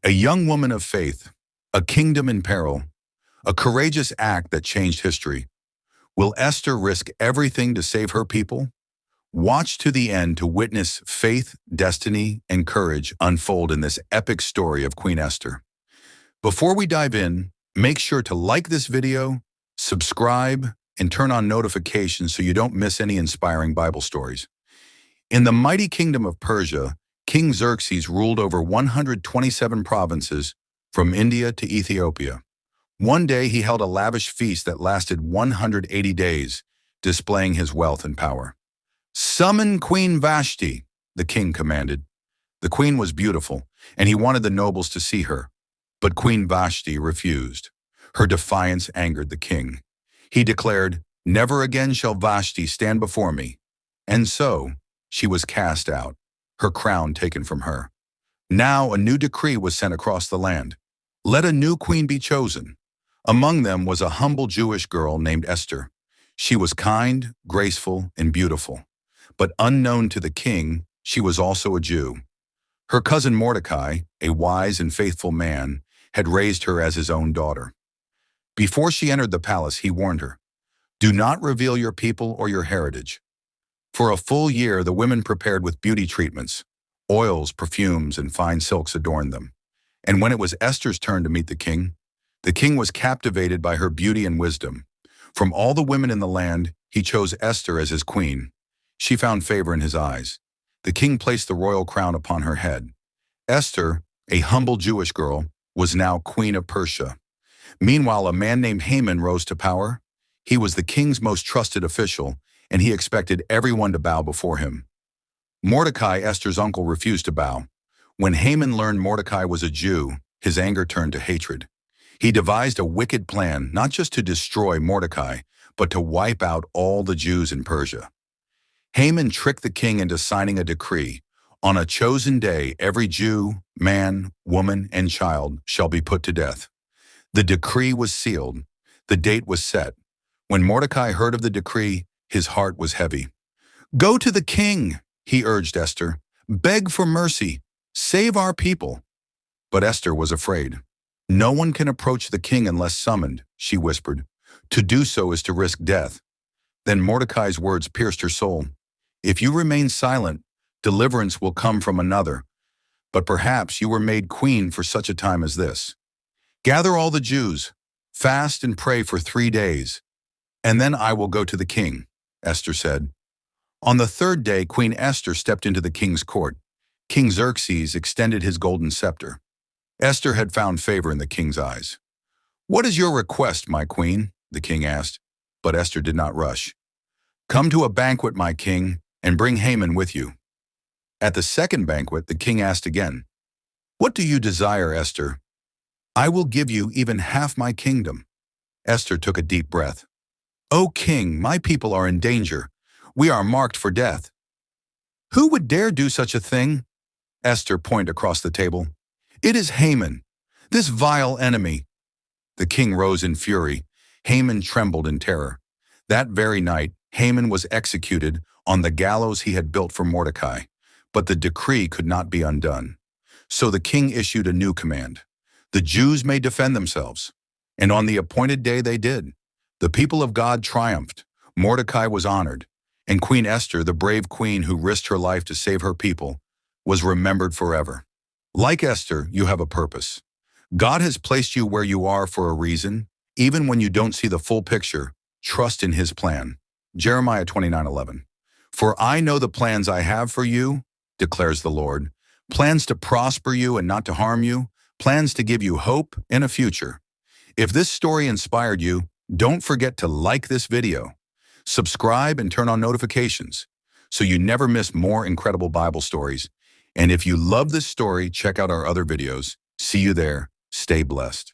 A young woman of faith, a kingdom in peril, a courageous act that changed history. Will Esther risk everything to save her people? Watch to the end to witness faith, destiny, and courage unfold in this epic story of Queen Esther. Before we dive in, make sure to like this video, subscribe, and turn on notifications so you don't miss any inspiring Bible stories. In the mighty kingdom of Persia, King Xerxes ruled over 127 provinces from India to Ethiopia. One day he held a lavish feast that lasted 180 days, displaying his wealth and power. "Summon Queen Vashti," the king commanded. The queen was beautiful, and he wanted the nobles to see her. But Queen Vashti refused. Her defiance angered the king. He declared, "Never again shall Vashti stand before me." And so, she was cast out, her crown taken from her. Now a new decree was sent across the land. Let a new queen be chosen. Among them was a humble Jewish girl named Esther. She was kind, graceful, and beautiful. But unknown to the king, she was also a Jew. Her cousin Mordecai, a wise and faithful man, had raised her as his own daughter. Before she entered the palace, he warned her, "Do not reveal your people or your heritage." For a full year, the women prepared with beauty treatments. Oils, perfumes, and fine silks adorned them. And when it was Esther's turn to meet the king was captivated by her beauty and wisdom. From all the women in the land, he chose Esther as his queen. She found favor in his eyes. The king placed the royal crown upon her head. Esther, a humble Jewish girl, was now Queen of Persia. Meanwhile, a man named Haman rose to power. He was the king's most trusted official, and he expected everyone to bow before him. Mordecai, Esther's uncle, refused to bow. When Haman learned Mordecai was a Jew, his anger turned to hatred. He devised a wicked plan, not just to destroy Mordecai, but to wipe out all the Jews in Persia. Haman tricked the king into signing a decree. On a chosen day, every Jew, man, woman, and child shall be put to death. The decree was sealed. The date was set. When Mordecai heard of the decree, his heart was heavy. "Go to the king," he urged Esther. "Beg for mercy. Save our people." But Esther was afraid. "No one can approach the king unless summoned," she whispered. "To do so is to risk death." Then Mordecai's words pierced her soul. "If you remain silent, deliverance will come from another. But perhaps you were made queen for such a time as this. Gather all the Jews, fast and pray for 3 days, and then I will go to the king," Esther said. On the third day, Queen Esther stepped into the king's court. King Xerxes extended his golden scepter. Esther had found favor in the king's eyes. "What is your request, my queen?" the king asked. But Esther did not rush. "Come to a banquet, my king, and bring Haman with you." At the second banquet, the king asked again, "What do you desire, Esther?" "I will give you even half my kingdom." Esther took a deep breath. "O king, my people are in danger. We are marked for death." "Who would dare do such a thing?" Esther pointed across the table. "It is Haman, this vile enemy." The king rose in fury. Haman trembled in terror. That very night, Haman was executed on the gallows he had built for Mordecai. But the decree could not be undone. So the king issued a new command. The Jews may defend themselves. And on the appointed day they did. The people of God triumphed. Mordecai was honored. And Queen Esther, the brave queen who risked her life to save her people, was remembered forever. Like Esther, you have a purpose. God has placed you where you are for a reason. Even when you don't see the full picture, trust in his plan. Jeremiah 29:11. "For I know the plans I have for you, declares the Lord, plans to prosper you and not to harm you, plans to give you hope and a future." If this story inspired you, don't forget to like this video, subscribe, and turn on notifications so you never miss more incredible Bible stories. And if you love this story, check out our other videos. See you there. Stay blessed.